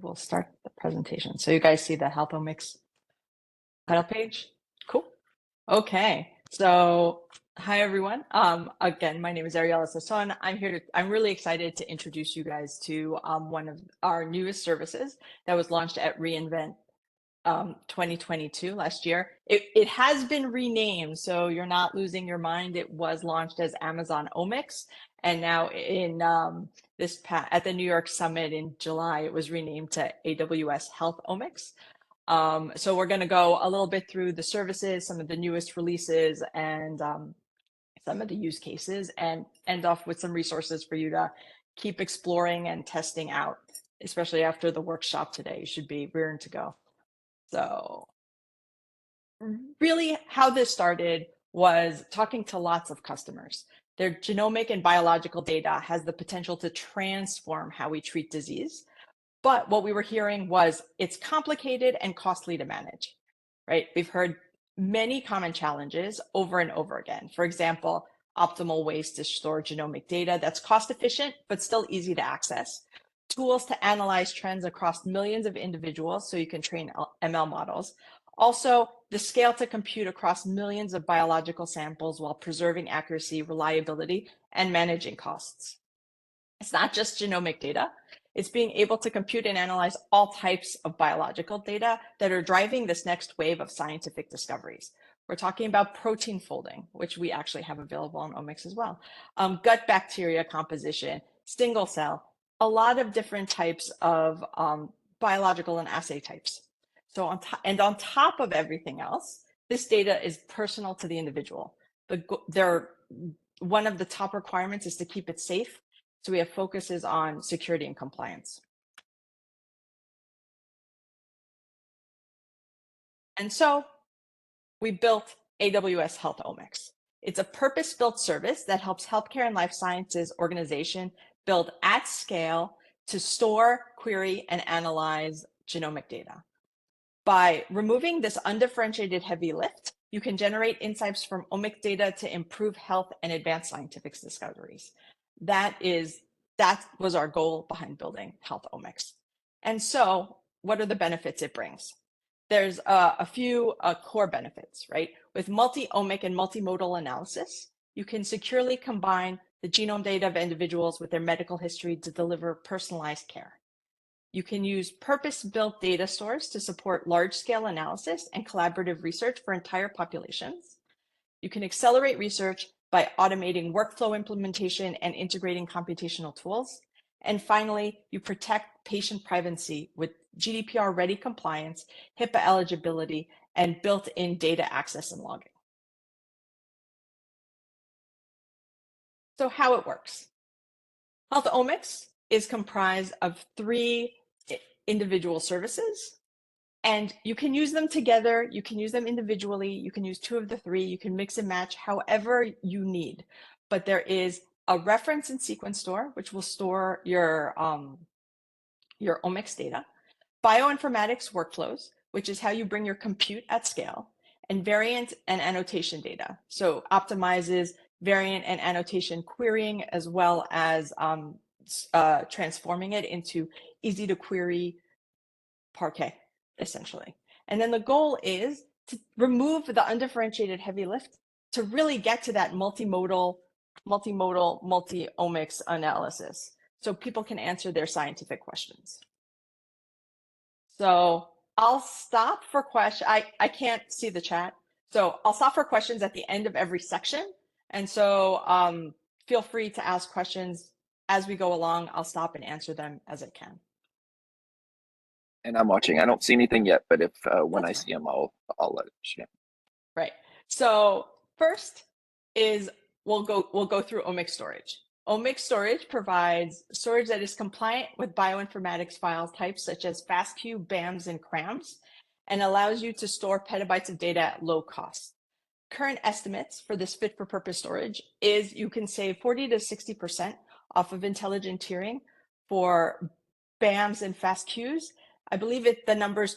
we'll start the presentation. So you guys see the HealthOmics title page? Cool. Okay. So hi, everyone. Again, my name is Ariella Sasson. I'm really excited to introduce you guys to one of our newest services that was launched at reInvent 2022 last year. It has been renamed, so you're not losing your mind. It was launched as Amazon Omics, and now in at the New York Summit in July, it was renamed to AWS HealthOmics. So we're going to go a little bit through the services, some of the newest releases, and some of the use cases, and end off with some resources for you to keep exploring and testing out, especially after the workshop today. You should be rearing to go. So really how this started was talking to lots of customers. Their genomic and biological data has the potential to transform how we treat disease. But what we were hearing was it's complicated and costly to manage, right? We've heard many common challenges over and over again. For example, optimal ways to store genomic data that's cost efficient, but still easy to access. Tools to analyze trends across millions of individuals so you can train ML models. Also, the scale to compute across millions of biological samples while preserving accuracy, reliability, and managing costs. It's not just genomic data. It's being able to compute and analyze all types of biological data that are driving this next wave of scientific discoveries. We're talking about protein folding, which we actually have available on Omics as well, gut bacteria composition, single cell, a lot of different types of biological and assay types. So on top of everything else, this data is personal to the individual. One of the top requirements is to keep it safe. So we have focuses on security and compliance. And so we built AWS HealthOmics. It's a purpose-built service that helps healthcare and life sciences organization build at scale to store, query, and analyze genomic data. By removing this undifferentiated heavy lift, you can generate insights from omic data to improve health and advance scientific discoveries. That was our goal behind building HealthOmics. And so what are the benefits it brings? There's a few core benefits, right? With multi-omic and multimodal analysis, you can securely combine the genome data of individuals with their medical history to deliver personalized care. You can use purpose-built data stores to support large-scale analysis and collaborative research for entire populations. You can accelerate research by automating workflow implementation and integrating computational tools. And finally, you protect patient privacy with GDPR-ready compliance, HIPAA eligibility, and built-in data access and logging. So how it works. HealthOmics is comprised of 3 individual services, and you can use them together, you can use them individually, you can use 2 of the 3, you can mix and match however you need. But there is a reference and sequence store, which will store your omics data, Bioinformatics Workflows, which is how you bring your compute at scale, and variant and annotation data. So optimizes variant and annotation querying, as well as transforming it into easy to query parquet, essentially. And then the goal is to remove the undifferentiated heavy lift to really get to that multimodal, multi-omics analysis so people can answer their scientific questions. So I'll stop for questions. I can't see the chat. So I'll stop for questions at the end of every section. And so feel free to ask questions as we go along. I'll stop and answer them as I can. And I'm watching. I don't see anything yet, but if when I see them, I'll let it share. Right. So first is we'll go through Omics Storage. Omics Storage provides storage that is compliant with bioinformatics file types such as FASTQ, BAMs, and CRAMs, and allows you to store petabytes of data at low cost. Current estimates for this fit-for-purpose storage is you can save 40 to 60% off of intelligent tiering for BAMs and FASTQs. I believe the number is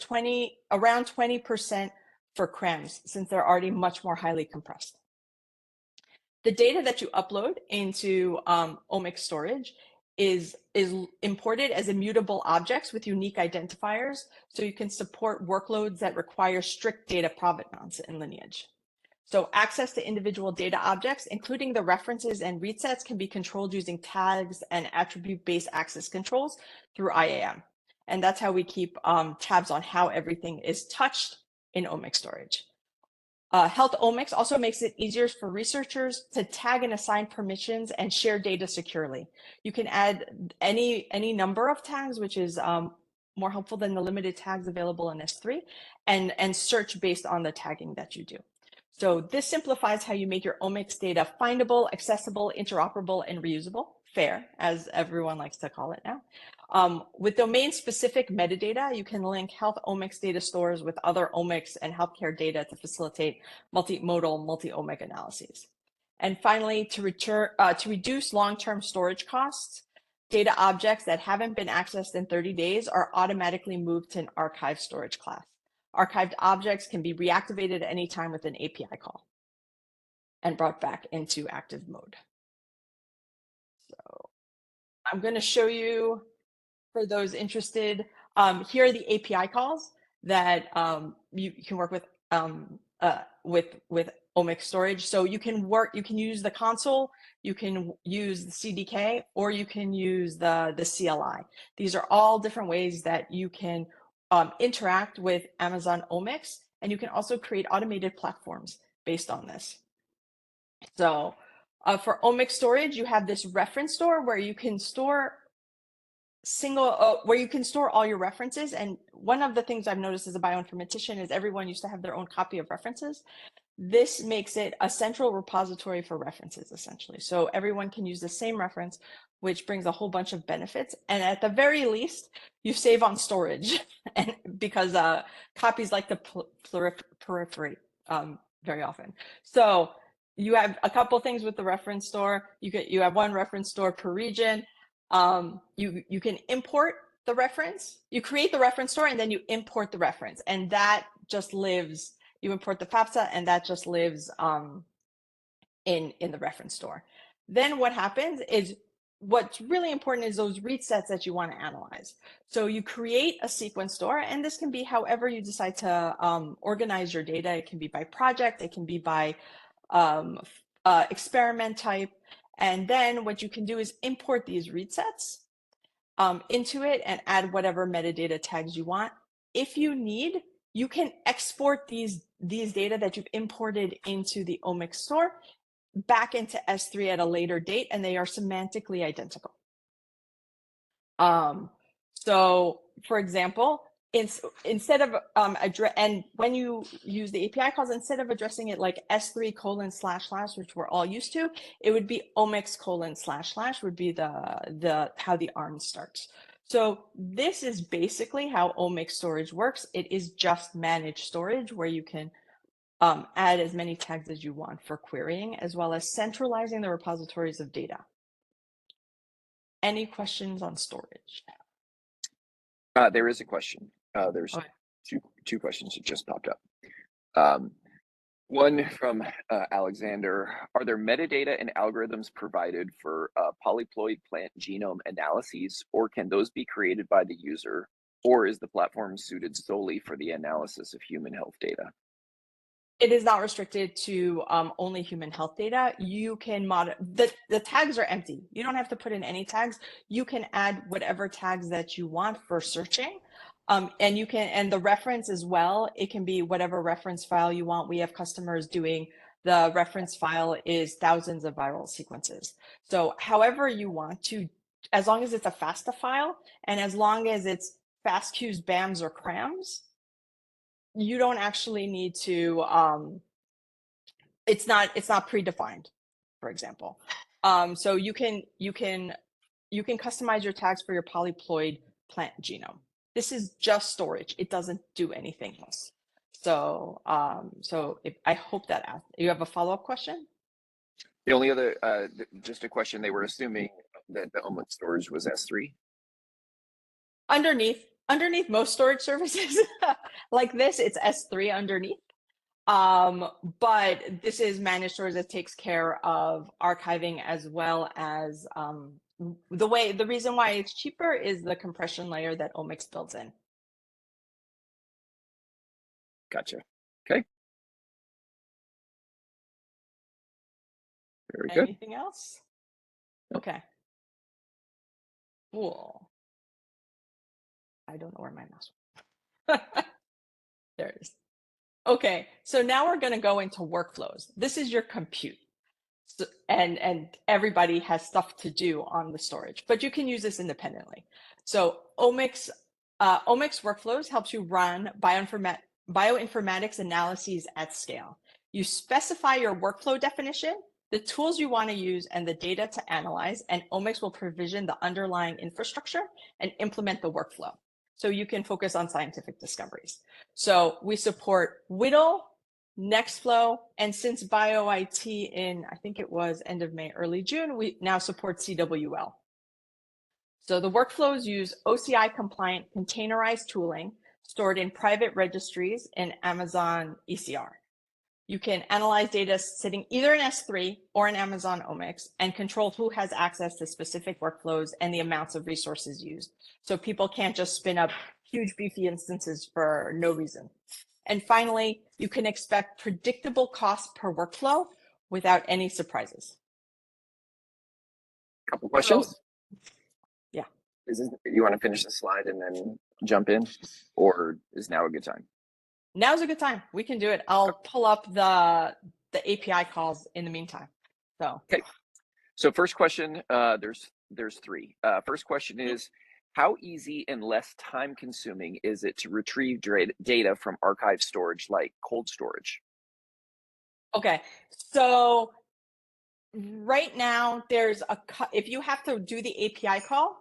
around 20% for CRAMs, since they're already much more highly compressed. The data that you upload into Omics Storage is imported as immutable objects with unique identifiers, so you can support workloads that require strict data provenance and lineage. So access to individual data objects, including the references and read sets, can be controlled using tags and attribute-based access controls through IAM. And that's how we keep tabs on how everything is touched in Omics Storage. HealthOmics also makes it easier for researchers to tag and assign permissions and share data securely. You can add any number of tags, which is more helpful than the limited tags available in S3, and search based on the tagging that you do. So this simplifies how you make your omics data findable, accessible, interoperable, and reusable, FAIR, as everyone likes to call it now. With domain-specific metadata, you can link HealthOmics data stores with other omics and healthcare data to facilitate multimodal, multi-omic analyses. And finally, to reduce long-term storage costs, data objects that haven't been accessed in 30 days are automatically moved to an archived storage class. Archived objects can be reactivated at any time with an API call and brought back into active mode. So I'm going to show you, for those interested, here are the API calls that you can work with Omics Storage. So you can use the console, you can use the CDK, or you can use the CLI. These are all different ways that you can interact with Amazon Omics, and you can also create automated platforms based on this. So for Omics Storage, you have this reference store where you can store all your references. And one of the things I've noticed as a bioinformatician is everyone used to have their own copy of references. This makes it a central repository for references, essentially. So everyone can use the same reference, which brings a whole bunch of benefits. And at the very least, you save on storage, and because copies like to proliferate very often. So you have a couple things with the reference store. You have one reference store per region. You can import the reference. You create the reference store, and then you import the reference, and that just lives. You import the FAFSA, and that just lives in the reference store. Then what happens is, what's really important is those read sets that you want to analyze. So you create a sequence store, and this can be however you decide to organize your data. It can be by project, it can be by experiment type. And then what you can do is import these read sets into it and add whatever metadata tags you want. If you need, you can export these data that you've imported into the Omics store back into S3 at a later date, and they are semantically identical. So for example, instead of and when you use the API calls, instead of addressing it like S3:// which we're all used to, it would be Omics:// would be the how the ARM starts. So this is basically how Omics Storage works. It is just managed storage where you can add as many tags as you want for querying, as well as centralizing the repositories of data. Any questions on storage? There is a question. There's Okay. two questions that just popped up. One from Alexander. Are there metadata and algorithms provided for polyploid plant genome analyses, or can those be created by the user, or is the platform suited solely for the analysis of human health data? It is not restricted to only human health data. You can the tags are empty. You don't have to put in any tags. You can add whatever tags that you want for searching. And you can, and the reference as well, it can be whatever reference file you want. We have customers doing, the reference file is thousands of viral sequences. So however you want to, as long as it's a FASTA file, and as long as it's FASTQs, BAMs, or CRAMs, you don't actually need to, it's not predefined, for example. So you can customize your tags for your polyploid plant genome. This is just storage. It doesn't do anything else. So I hope that asked. You have a follow-up question? The only other, just a question, they were assuming that the Omics storage was S3. Underneath most storage services like this, it's S3 underneath. But this is managed storage that takes care of archiving as well as the reason why it's cheaper is the compression layer that Omics builds in. Gotcha. Okay. Very good. Anything else? Okay. Cool. I don't know where my mouse went. There it is. Okay, so now we're going to go into workflows. This is your compute. So, and everybody has stuff to do on the storage, but you can use this independently. So Omics Workflows helps you run bioinformatics analyses at scale. You specify your workflow definition, the tools you want to use, and the data to analyze, and Omics will provision the underlying infrastructure and implement the workflow. So you can focus on scientific discoveries. So we support Whittle, Nextflow, and since BioIT in, I think it was end of May, early June, we now support CWL. So the workflows use OCI compliant containerized tooling stored in private registries in Amazon ECR. You can analyze data sitting either in S3 or in Amazon Omics and control who has access to specific workflows and the amounts of resources used. So people can't just spin up huge beefy instances for no reason. And finally, you can expect predictable costs per workflow without any surprises. Couple questions? So, yeah. You want to finish the slide and then jump in, or is now a good time? Now's a good time. We can do it. I'll pull up the API calls in the meantime. So okay. So first question, there's three. First question is, how easy and less time consuming is it to retrieve data from archive storage like cold storage? Okay, so right now there's if you have to do the API call,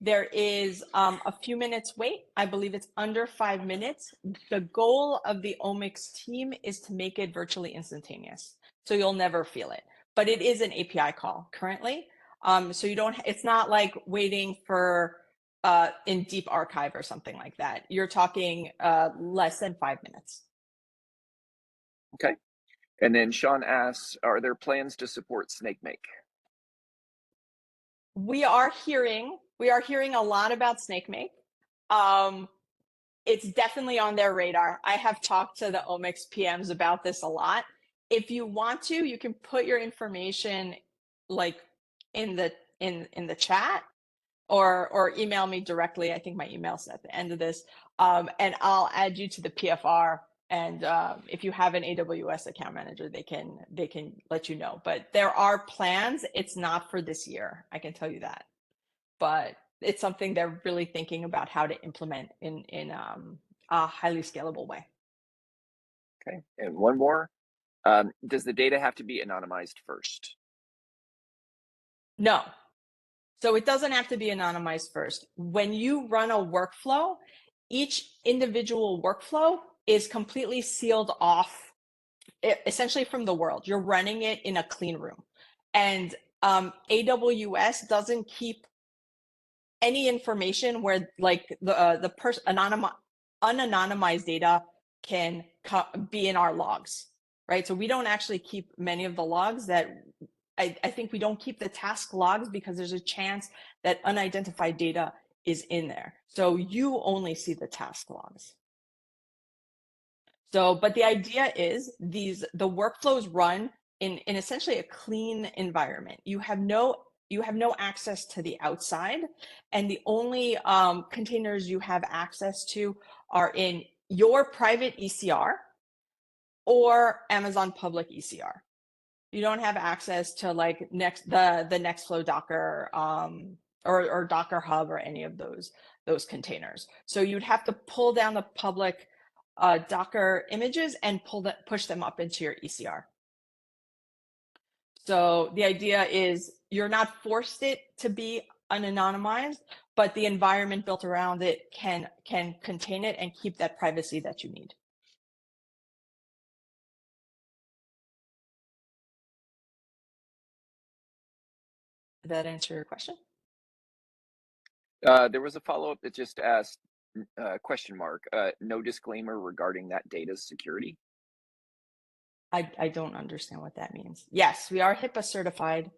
there is a few minutes wait. I believe it's under 5 minutes. The goal of the Omics team is to make it virtually instantaneous, so you'll never feel it. But it is an API call currently, so you don't. It's not like waiting for in deep archive or something like that. You're talking less than 5 minutes. Okay. And then Sean asks, are there plans to support SnakeMake? We are hearing a lot about SnakeMake. It's definitely on their radar. I have talked to the Omics PMs about this a lot. If you want to, you can put your information like in the chat or email me directly. I think my email's at the end of this, and I'll add you to the PFR. And if you have an AWS account manager, they can let you know. But there are plans. It's not for this year, I can tell you that. But it's something they're really thinking about how to implement in a highly scalable way. Okay, and one more. Does the data have to be anonymized first? No. So it doesn't have to be anonymized first. When you run a workflow, each individual workflow is completely sealed off, essentially from the world. You're running it in a clean room. And AWS doesn't keep any information where like the unanonymized data can be in our logs, right? So we don't actually keep many of the logs that I think we don't keep the task logs because there's a chance that unidentified data is in there. So you only see the task logs. So, but the idea is the workflows run in essentially a clean environment. You have no access to the outside, and the only containers you have access to are in your private ECR or Amazon public ECR. You don't have access to like the Nextflow Docker or Docker Hub or any of those containers. So you'd have to pull down the public Docker images and push them up into your ECR. So the idea is you're not forced it to be unanonymized, but the environment built around it can contain it and keep that privacy that you need. Did that answer your question? There was a follow-up that just asked, question mark, no disclaimer regarding that data's security. I don't understand what that means. Yes, we are HIPAA certified.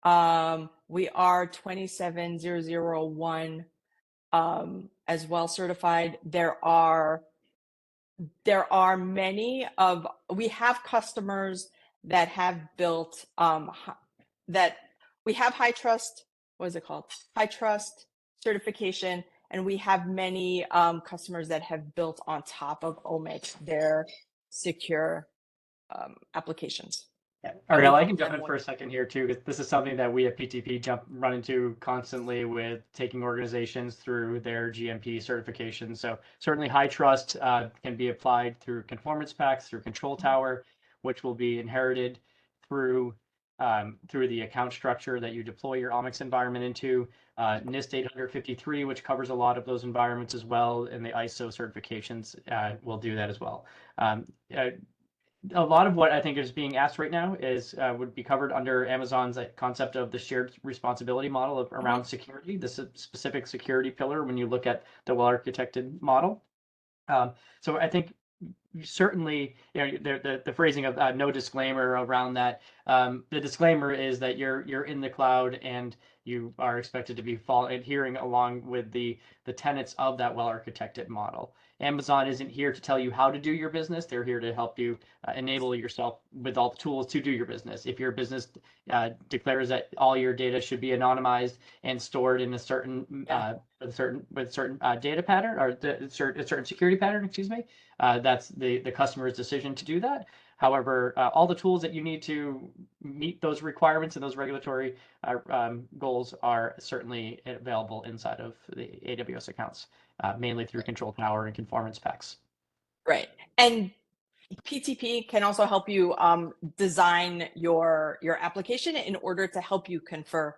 We are 27001 as well certified. We have customers that have built that we have high trust, what is it called? High trust certification, and we have many customers that have built on top of Omics their secure applications. Yeah. Ariel, I can jump in for a second here too, because this is something that we at PTP run into constantly with taking organizations through their GMP certification. So certainly high trust can be applied through conformance packs, through control tower, which will be inherited through the account structure that you deploy your Omics environment into. NIST 853, which covers a lot of those environments as well, and the ISO certifications will do that as well. A lot of what I think is being asked right now is would be covered under Amazon's concept of the shared responsibility model around security, the specific security pillar when you look at the well-architected model. So I think certainly, the phrasing of no disclaimer around that. The disclaimer is that you're in the cloud and you are expected to be adhering along with the tenets of that well-architected model. Amazon isn't here to tell you how to do your business. They're here to help you enable yourself with all the tools to do your business. If your business declares that all your data should be anonymized and stored in a certain data pattern or a certain security pattern, excuse me, that's the customer's decision to do that. However, all the tools that you need to meet those requirements and those regulatory goals are certainly available inside of the AWS accounts, mainly through control tower and conformance packs. Right. And PTP can also help you design your application in order to help you confer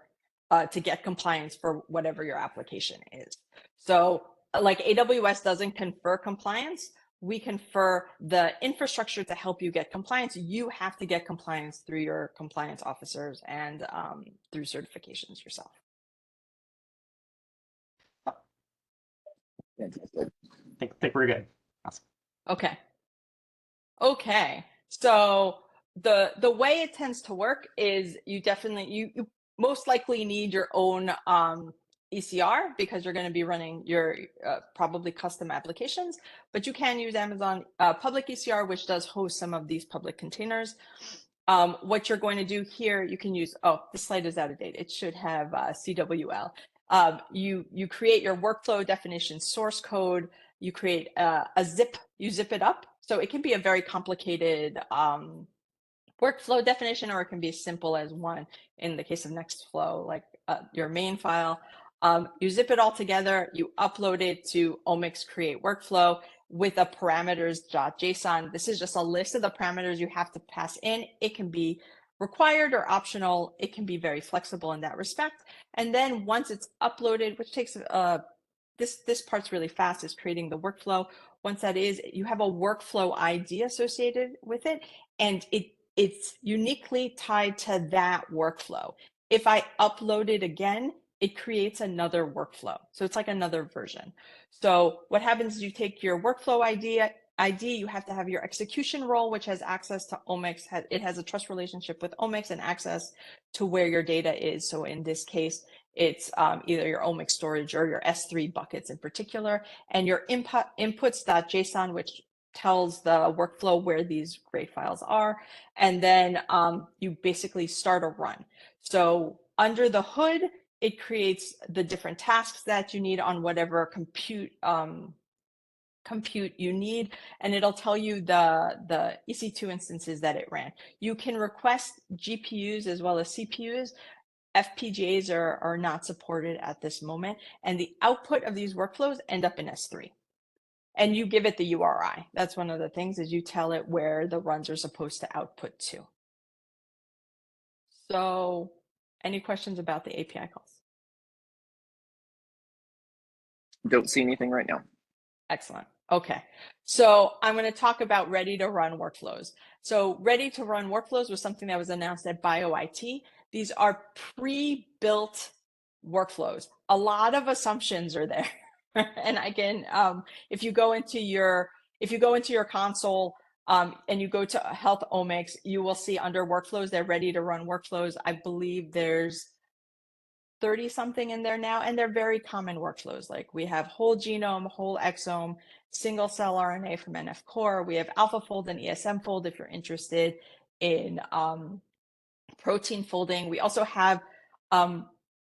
to get compliance for whatever your application is. So like AWS doesn't confer compliance, we confer the infrastructure to help you get compliance. You have to get compliance through your compliance officers and through certifications yourself. Fantastic. I think we're good. Awesome. Okay. So the way it tends to work is you most likely need your own ECR because you're going to be running your probably custom applications, but you can use Amazon public ECR, which does host some of these public containers. What you're going to do here, you can use, this slide is out of date. It should have CWL. You create your workflow definition source code, you create you zip it up. So it can be a very complicated workflow definition, or it can be as simple as one in the case of Nextflow, like your main file. You zip it all together, you upload it to Omics Create Workflow with a parameters.json. This is just a list of the parameters you have to pass in. It can be required or optional. It can be very flexible in that respect. And then once it's uploaded, which takes this part's really fast, is creating the workflow. Once that is, you have a workflow ID associated with it, and it's uniquely tied to that workflow. If I upload it again, it creates another workflow. So it's like another version. So what happens is you take your workflow ID, you have to have your execution role, which has access to Omics. It has a trust relationship with Omics and access to where your data is. So in this case, it's either your Omics storage or your S3 buckets in particular, and your inputs.json, which tells the workflow where these gray files are. And then you basically start a run. So under the hood, it creates the different tasks that you need on whatever compute you need, and it'll tell you the EC2 instances that it ran. You can request GPUs as well as CPUs. FPGAs are not supported at this moment, and the output of these workflows end up in S3. And you give it the URI. That's one of the things, is you tell it where the runs are supposed to output to. So any questions about the API calls? Don't see anything right now. Excellent. Okay. So I'm going to talk about ready to run workflows. So ready to run workflows was something that was announced at BioIT. These are pre-built workflows. A lot of assumptions are there. And I can, if you go into your console, and you go to HealthOmics, you will see under workflows, they're ready to run workflows. I believe there's 30 something in there now, and they're very common workflows. Like we have whole genome, whole exome, single cell RNA from NF core. We have AlphaFold and ESM fold if you're interested in protein folding. We also have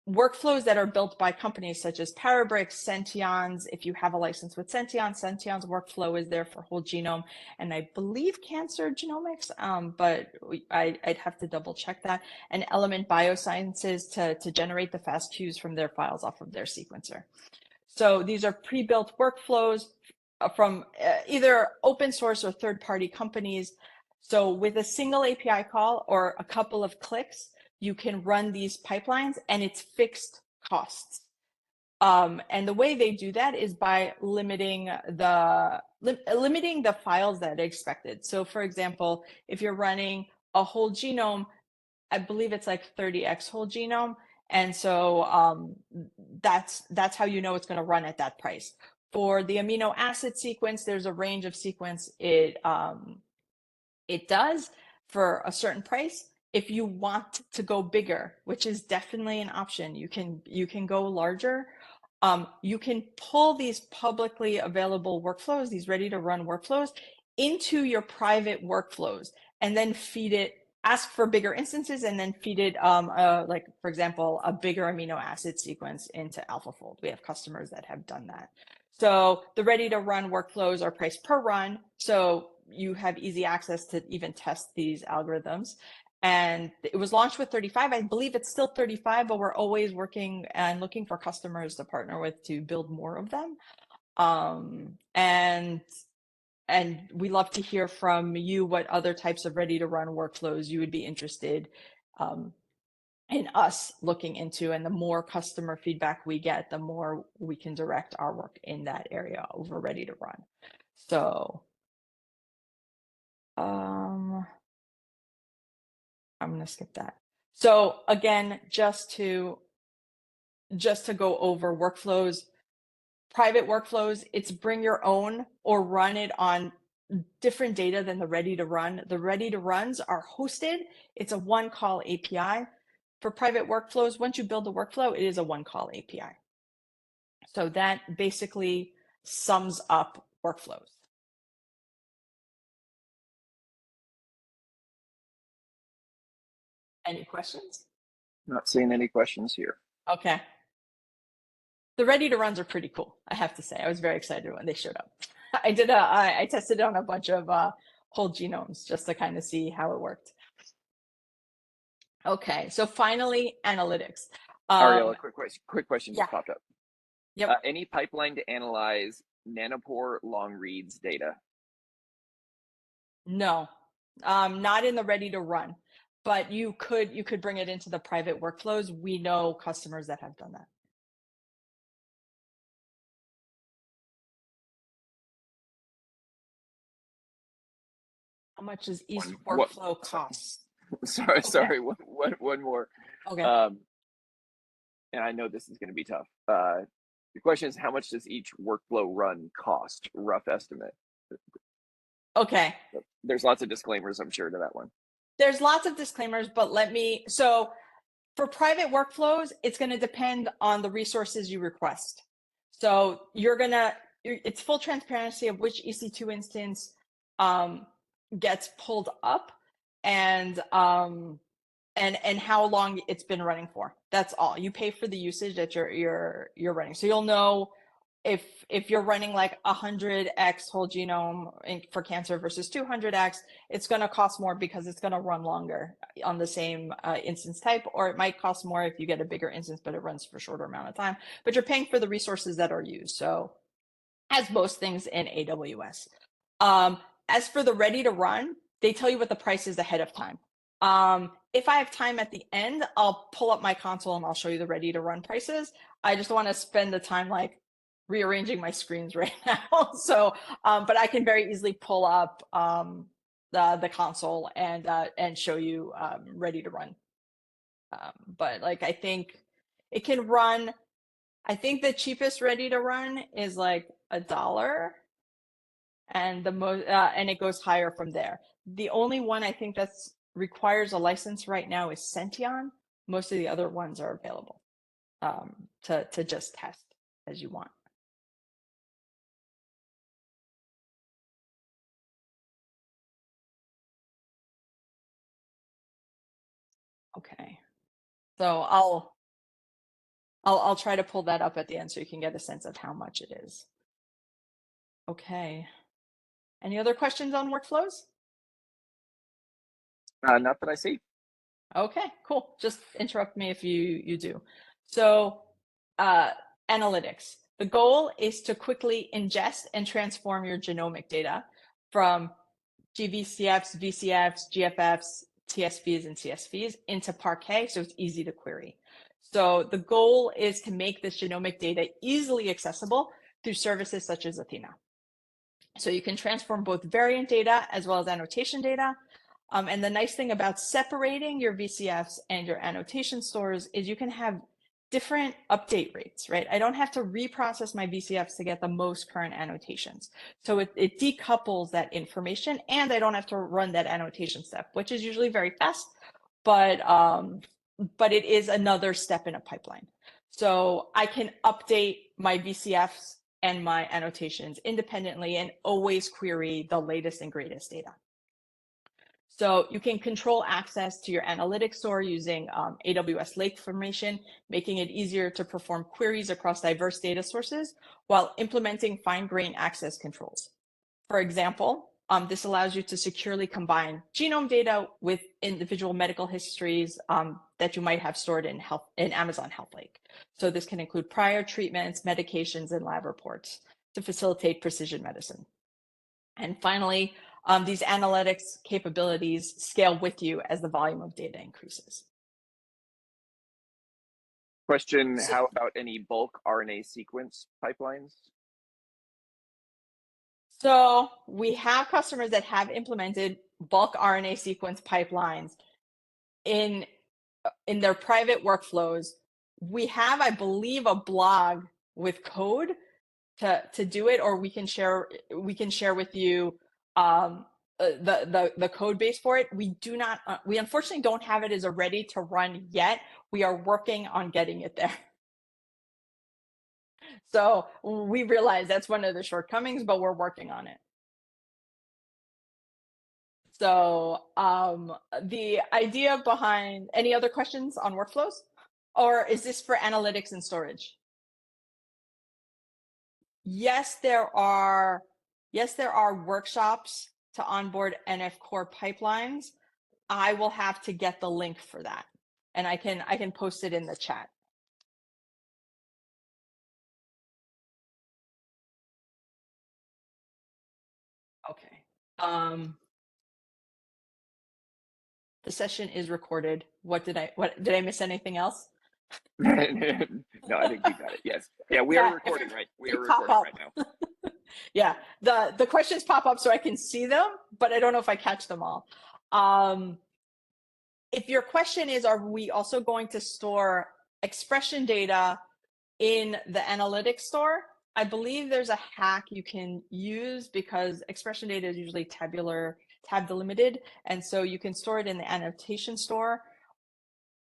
workflows that are built by companies such as Parabricks, Sention's. If you have a license with Sention's workflow is there for whole genome, and I believe cancer genomics, but I'd have to double check that. And Element Biosciences to generate the FASTQs from their files off of their sequencer. So these are pre-built workflows from either open source or third-party companies. So with a single API call or a couple of clicks, you can run these pipelines and it's fixed costs. And the way they do that is by limiting the files that are expected. So for example, if you're running a whole genome, I believe it's like 30x whole genome. And so that's how you know it's going to run at that price. For the amino acid sequence, there's a range of sequence it does for a certain price. If you want to go bigger, which is definitely an option, you can go larger. You can pull these publicly available workflows, these ready to run workflows, into your private workflows, and then feed it, ask for bigger instances, and then feed it, like for example, a bigger amino acid sequence into AlphaFold. We have customers that have done that. So the ready to run workflows are priced per run. So you have easy access to even test these algorithms. And it was launched with 35. I believe it's still 35, but we're always working and looking for customers to partner with to build more of them. And we love to hear from you what other types of ready to run workflows you would be interested in us looking into. And the more customer feedback we get, the more we can direct our work in that area over ready to run. So I'm going to skip that. So again, just to go over workflows, private workflows, it's bring your own or run it on different data than the ready to run. The ready to runs are hosted. It's a one call API. For private workflows, once you build a workflow, it is a one call API. So that basically sums up workflows. Any questions? Not seeing any questions here. Okay. The ready to runs are pretty cool, I have to say. I was very excited when they showed up. I tested it on a bunch of whole genomes just to kind of see how it worked. Okay, so finally, analytics. Ariel, a quick question just popped up. Yep. Any pipeline to analyze nanopore long reads data? No, not in the ready to run, but you could bring it into the private workflows. We know customers that have done that. How much does each workflow cost? Sorry, one more. Okay. And I know this is going to be tough. The question is, how much does each workflow run cost? Rough estimate. Okay. There's lots of disclaimers, I'm sure, to that one. There's lots of disclaimers, but so for private workflows, it's going to depend on the resources you request. So it's full transparency of which EC2 instance gets pulled up and how long it's been running for. That's all. You pay for the usage that you're running. So you'll know if you're running like 100x whole genome for cancer versus 200x, it's going to cost more because it's going to run longer on the same instance type, or it might cost more if you get a bigger instance, but it runs for a shorter amount of time. But you're paying for the resources that are used. So as most things in AWS. As for the ready to run, they tell you what the price is ahead of time. If I have time at the end, I'll pull up my console and I'll show you the ready to run prices. I just want to spend the time like rearranging my screens right now. So, but I can very easily pull up the console and show you ready to run. But like, I think it can run, I think the cheapest ready to run is like $1. and and it goes higher from there. The only one I think that's requires a license right now is Sention. Most of the other ones are available to just test as you want. Okay, so I'll try to pull that up at the end so you can get a sense of how much it is. Okay. Any other questions on workflows? Not that I see. Okay, cool. Just interrupt me if you do. So analytics. The goal is to quickly ingest and transform your genomic data from GVCFs, VCFs, GFFs, TSVs, and CSVs into Parquet, so it's easy to query. So the goal is to make this genomic data easily accessible through services such as Athena. So you can transform both variant data as well as annotation data. And the nice thing about separating your VCFs and your annotation stores is you can have different update rates, right? I don't have to reprocess my VCFs to get the most current annotations. So it decouples that information, and I don't have to run that annotation step, which is usually very fast, but it is another step in a pipeline. So I can update my VCFs and my annotations independently and always query the latest and greatest data. So you can control access to your analytics store using AWS Lake Formation, making it easier to perform queries across diverse data sources while implementing fine-grained access controls. For example, this allows you to securely combine genome data with individual medical histories that you might have stored in Amazon Health Lake. So this can include prior treatments, medications, and lab reports to facilitate precision medicine. And finally, these analytics capabilities scale with you as the volume of data increases. Question, how about any bulk RNA sequence pipelines? So we have customers that have implemented bulk RNA sequence pipelines in their private workflows. We have, I believe, a blog with code to do it, or we can share with you the code base for it. We do not, we unfortunately don't have it as a ready to run yet. We are working on getting it there. So we realize that's one of the shortcomings, but we're working on it. So the idea behind, any other questions on workflows? Or is this for analytics and storage? Yes, there are workshops to onboard NF Core pipelines. I will have to get the link for that, and I can post it in the chat. Okay. The session is recorded. What did I miss anything else? No, I think you got it. Yes. Yeah, we are recording, right? We are recording right now. Yeah, the questions pop up so I can see them, but I don't know if I catch them all. If your question is, are we also going to store expression data in the analytics store? I believe there's a hack you can use because expression data is usually tab delimited, and so you can store it in the annotation store.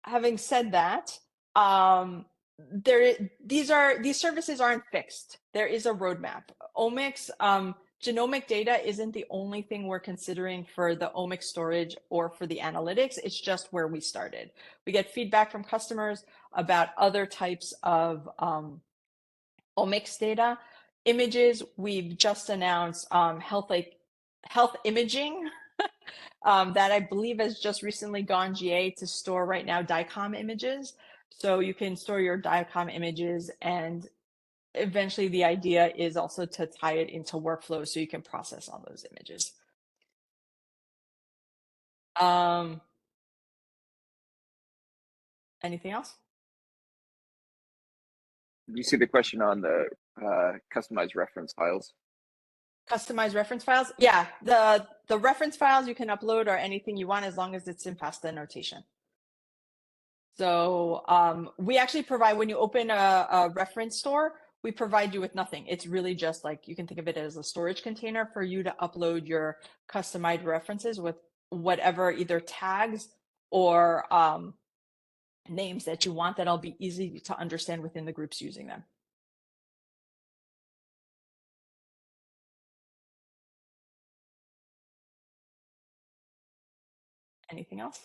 Having said that, these services aren't fixed. There is a roadmap. Omics genomic data isn't the only thing we're considering for the Omics storage or for the analytics. It's just where we started. We get feedback from customers about other types of Omics data. Images, we've just announced health imaging that I believe has just recently gone GA to store right now DICOM images. So you can store your DICOM images, and eventually the idea is also to tie it into workflows so you can process all those images. Anything else? You see the question on the customized reference files? Customized reference files? Yeah, the reference files you can upload are anything you want as long as it's in FASTA notation. So we actually provide, when you open a reference store, we provide you with nothing. It's really just like, you can think of it as a storage container for you to upload your customized references with whatever either tags or names that you want that'll be easy to understand within the groups using them. Anything else?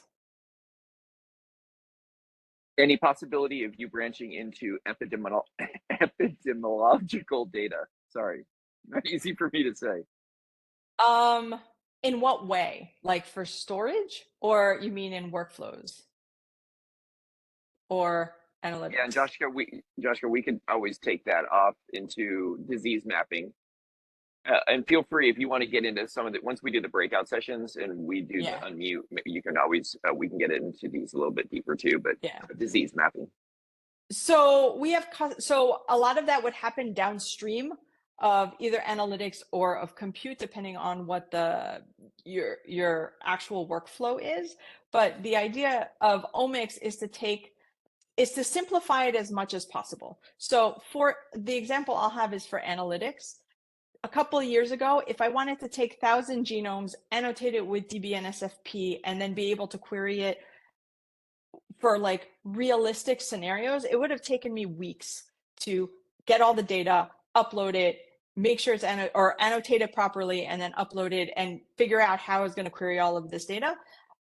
Any possibility of you branching into epidemiological data? Sorry, not easy for me to say. In what way? Like for storage, or you mean in workflows or analytics? Yeah, and Joshua, we could always take that off into disease mapping. And feel free if you want to get into some of it once we do the breakout sessions and we do the unmute. Maybe you can always we can get into these a little bit deeper too. But disease mapping. So we have a lot of that would happen downstream of either analytics or of compute, depending on what your actual workflow is. But the idea of omics is to simplify it as much as possible. So for the example I'll have is for analytics. A couple of years ago, if I wanted to take 1,000 genomes, annotate it with DBNSFP, and then be able to query it for like realistic scenarios, it would have taken me weeks to get all the data, upload it, make sure it's annotate it properly, and then upload it and figure out how I was going to query all of this data.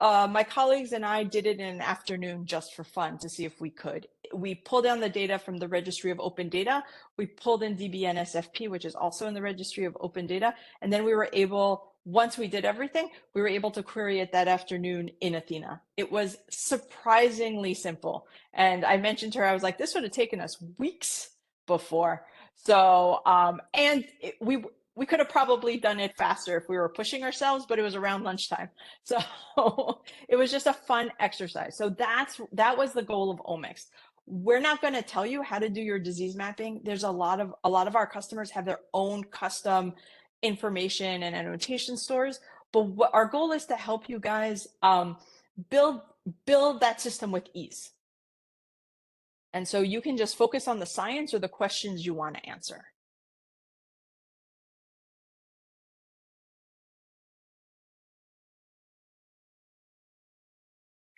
My colleagues and I did it in an afternoon just for fun to see if we could. We pulled down the data from the Registry of Open Data. We pulled in DBNSFP, which is also in the Registry of Open Data. And then we were able, once we did everything, we were able to query it that afternoon in Athena. It was surprisingly simple. And I mentioned to her, I was like, this would have taken us weeks before. So, we could have probably done it faster if we were pushing ourselves, but it was around lunchtime. So it was just a fun exercise. So that was the goal of omics. We're not going to tell you how to do your disease mapping. There's a lot of our customers have their own custom information and annotation stores. But what our goal is to help you guys build that system with ease. And so you can just focus on the science or the questions you want to answer.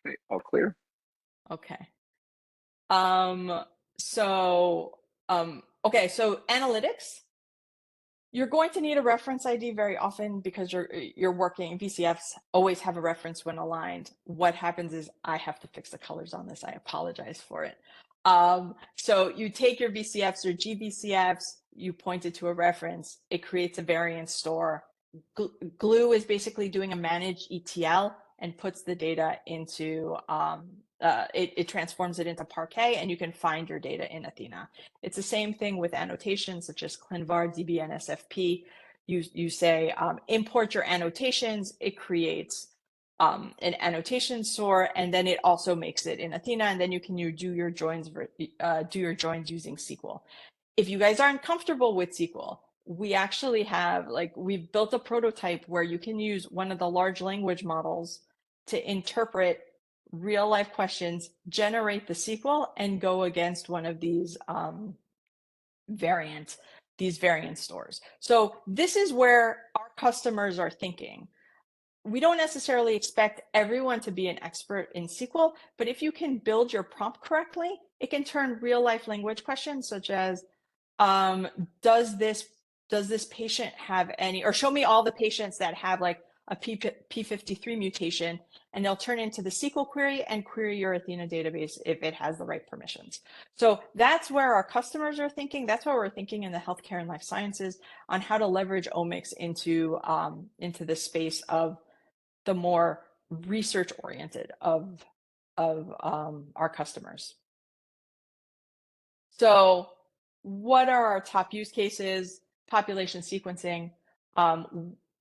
Okay, all clear. Okay. Okay, so analytics. You're going to need a reference ID very often because you're working. VCFs always have a reference when aligned. What happens is I have to fix the colors on this. I apologize for it. So you take your VCFs or GVCFs, you point it to a reference. It creates a variant store. Glue is basically doing a managed ETL and puts the data into it transforms it into Parquet, and you can find your data in Athena. It's the same thing with annotations such as ClinVar, DBNSFP. You say import your annotations, it creates an annotation store, and then it also makes it in Athena, and then you can do your joins using SQL. If you guys aren't comfortable with SQL, we actually have we've built a prototype where you can use one of the large language models to interpret real life questions, generate the SQL, and go against one of these variant stores. So this is where our customers are thinking. We don't necessarily expect everyone to be an expert in SQL, but if you can build your prompt correctly, it can turn real life language questions such as, does this patient have any, or show me all the patients that have like a P53 mutation, and they'll turn into the SQL query and query your Athena database if it has the right permissions. So that's where our customers are thinking. That's what we're thinking in the healthcare and life sciences on how to leverage omics into the space of the more research oriented of our customers. So what are our top use cases? Population sequencing.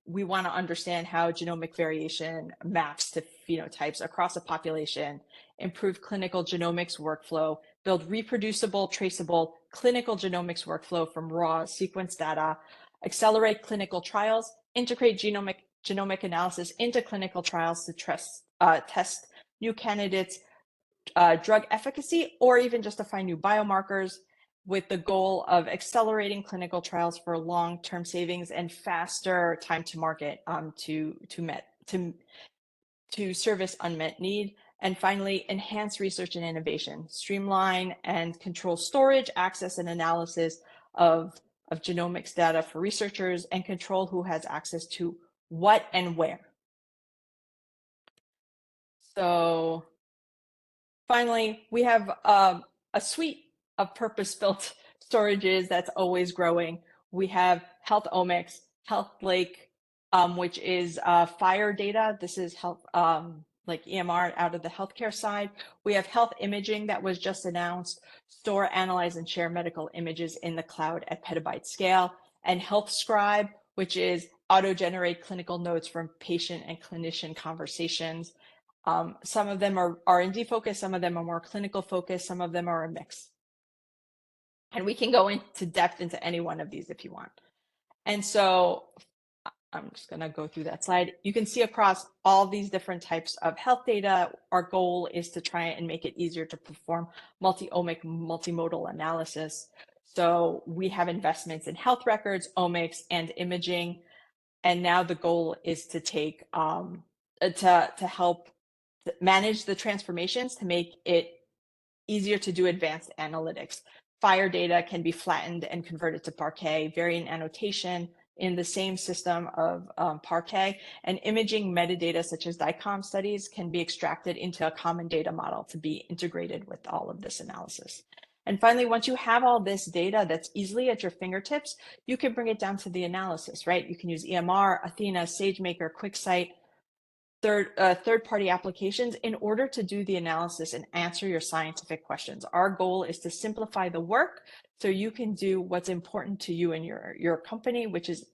We want to understand how genomic variation maps to phenotypes across a population, improve clinical genomics workflow, build reproducible, traceable clinical genomics workflow from raw sequence data, accelerate clinical trials, integrate genomic analysis into clinical trials to test new candidates, drug efficacy, or even just to find new biomarkers, with the goal of accelerating clinical trials for long-term savings and faster time to market to service unmet need. And finally, enhance research and innovation, streamline and control storage, access, and analysis of genomics data for researchers, and control who has access to what and where. So finally, we have a suite of purpose-built storages that's always growing. We have HealthOmics, HealthLake, which is FHIR data. This is health, like EMR out of the healthcare side. We have health imaging that was just announced, store, analyze, and share medical images in the cloud at petabyte scale, and HealthScribe, which is auto-generate clinical notes from patient and clinician conversations. Some of them are R&D focused, some of them are more clinical focused, some of them are a mix. And we can go into depth into any one of these if you want. And so I'm just going to go through that slide. You can see across all these different types of health data, our goal is to try and make it easier to perform multi-omic, multimodal analysis. So we have investments in health records, omics, and imaging. And now the goal is to take, to help manage the transformations to make it easier to do advanced analytics. FHIR data can be flattened and converted to Parquet, variant annotation in the same system of Parquet, and imaging metadata such as DICOM studies can be extracted into a common data model to be integrated with all of this analysis. And finally, once you have all this data that's easily at your fingertips, you can bring it down to the analysis, right? You can use EMR, Athena, SageMaker, QuickSight, third-party applications in order to do the analysis and answer your scientific questions. Our goal is to simplify the work so you can do what's important to you and your company, which is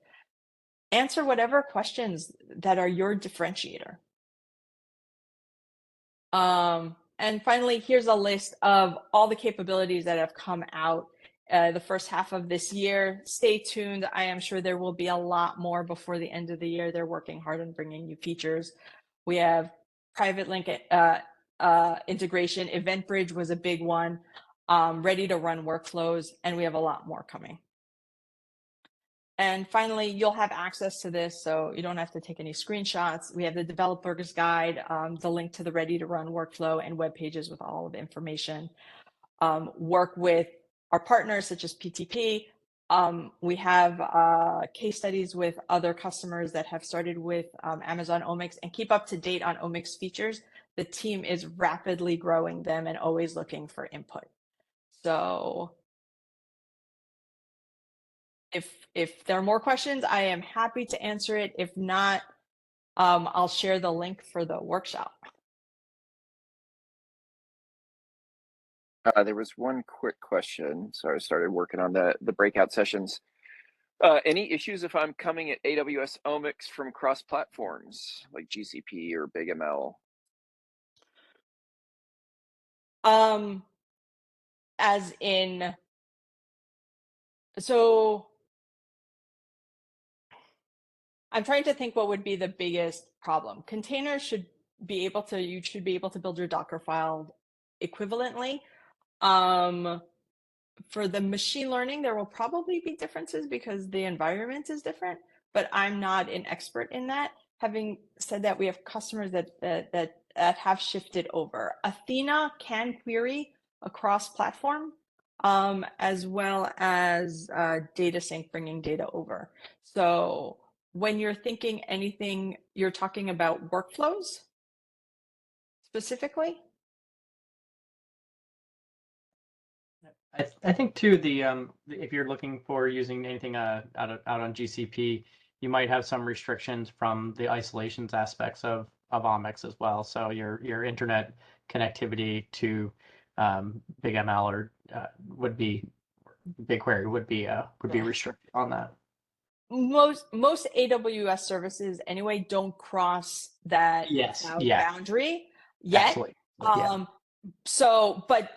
answer whatever questions that are your differentiator. And finally, here's a list of all the capabilities that have come out the first half of this year. Stay tuned. I am sure there will be a lot more before the end of the year. They're working hard on bringing new features. We have private link integration. EventBridge was a big one. Ready to run workflows, and we have a lot more coming. And finally, you'll have access to this, so you don't have to take any screenshots. We have the developer's guide, the link to the ready to run workflow, and web pages with all of the information. Work with our partners such as PTP. We have case studies with other customers that have started with Amazon Omics, and keep up to date on Omics features. The team is rapidly growing them and always looking for input. So if there are more questions, I am happy to answer it. If not, I'll share the link for the workshop. There was one quick question. So I started working on the breakout sessions. Any issues if I'm coming at AWS Omics from cross platforms like GCP or BigML? As in, so I'm trying to think what would be the biggest problem. Containers should be able to, you should be able to build your Docker file equivalently. For the machine learning, there will probably be differences because the environment is different, but I'm not an expert in that. Having said that, we have customers that have shifted over. Athena can query across platform, as well as data sync, bringing data over. So when you're thinking anything, you're talking about workflows specifically? I think too, if you're looking for using anything out on GCP, you might have some restrictions from the isolations aspects of Omics as well. So your internet connectivity to BigML or would be BigQuery would be restricted on that. Most AWS services anyway don't cross that boundary yet. Absolutely. Yeah. So, but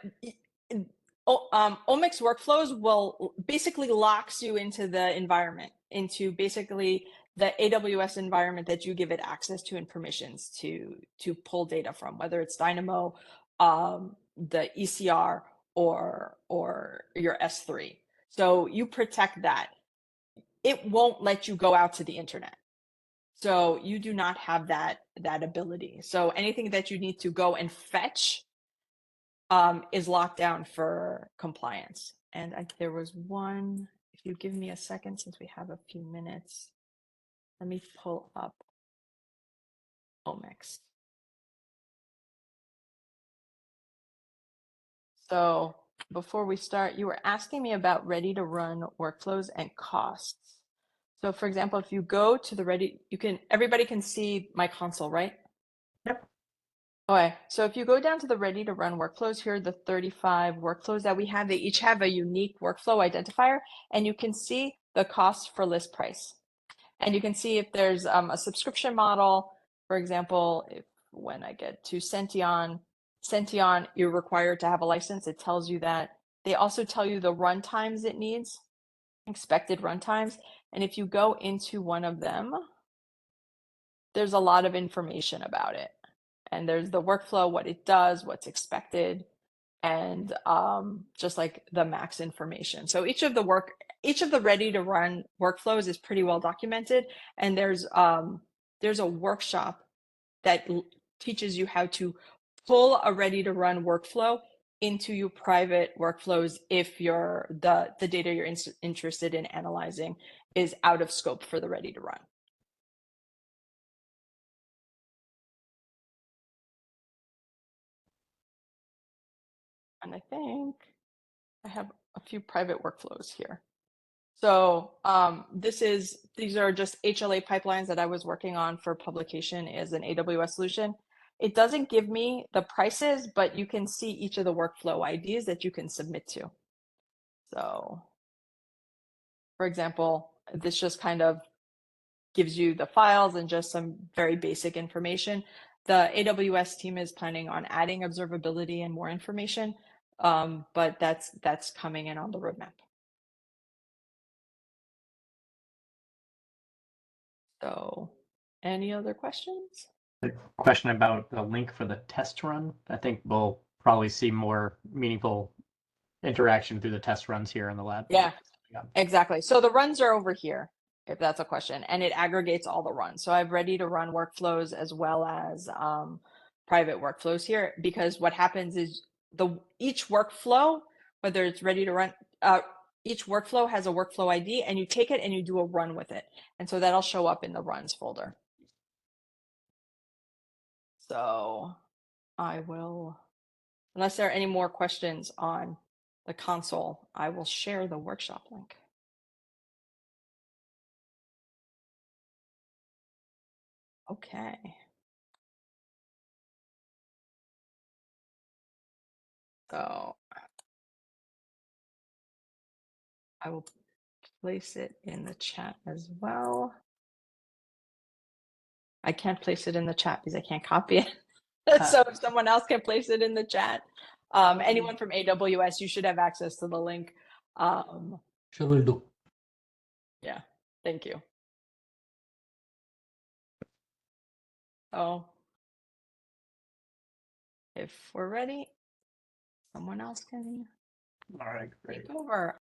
Omics Workflows will basically locks you into the environment, into basically the AWS environment that you give it access to and permissions to pull data from, whether it's Dynamo, the ECR, or your S3. So you protect that. It won't let you go out to the internet. So you do not have that ability. So anything that you need to go and fetch is locked down for compliance. And there was one, if you give me a second, since we have a few minutes, let me pull up Omics. So before we start, you were asking me about ready to run workflows and costs. So for example, if you go to the everybody can see my console, right? Yep. Okay, so if you go down to the ready to run workflows, here are the 35 workflows that we have. They each have a unique workflow identifier, and you can see the cost for list price. And you can see if there's a subscription model, for example, when I get to Sention, you're required to have a license. It tells you that. They also tell you the run times it needs, expected run times. And if you go into one of them, there's a lot of information about it. And there's the workflow, what it does, what's expected, and just like the max information. So each of the ready to run workflows is pretty well documented. And there's a workshop that teaches you how to pull a ready to run workflow into your private workflows if the data you're interested in analyzing is out of scope for the ready to run. And I think I have a few private workflows here. So these are just HLA pipelines that I was working on for publication as an AWS solution. It doesn't give me the prices, but you can see each of the workflow IDs that you can submit to. So for example, this just kind of gives you the files and just some very basic information. The AWS team is planning on adding observability and more information, but that's coming in on the roadmap. So any other questions? The question about the link for the test run, I think we'll probably see more meaningful interaction through the test runs here in the lab. Yeah, exactly. So the runs are over here, if that's a question, and it aggregates all the runs. So I've ready to run workflows as well as private workflows here, because what happens is each workflow, whether it's ready to run, each workflow has a workflow ID, and you take it and you do a run with it. And so that'll show up in the runs folder. So I will, unless there are any more questions on the console, I will share the workshop link. Okay. So I will place it in the chat as well. I can't place it in the chat because I can't copy it. So if someone else can place it in the chat, anyone from AWS, you should have access to the link. Sure, will do. Yeah, thank you. So if we're ready, someone else can All right, great. take over.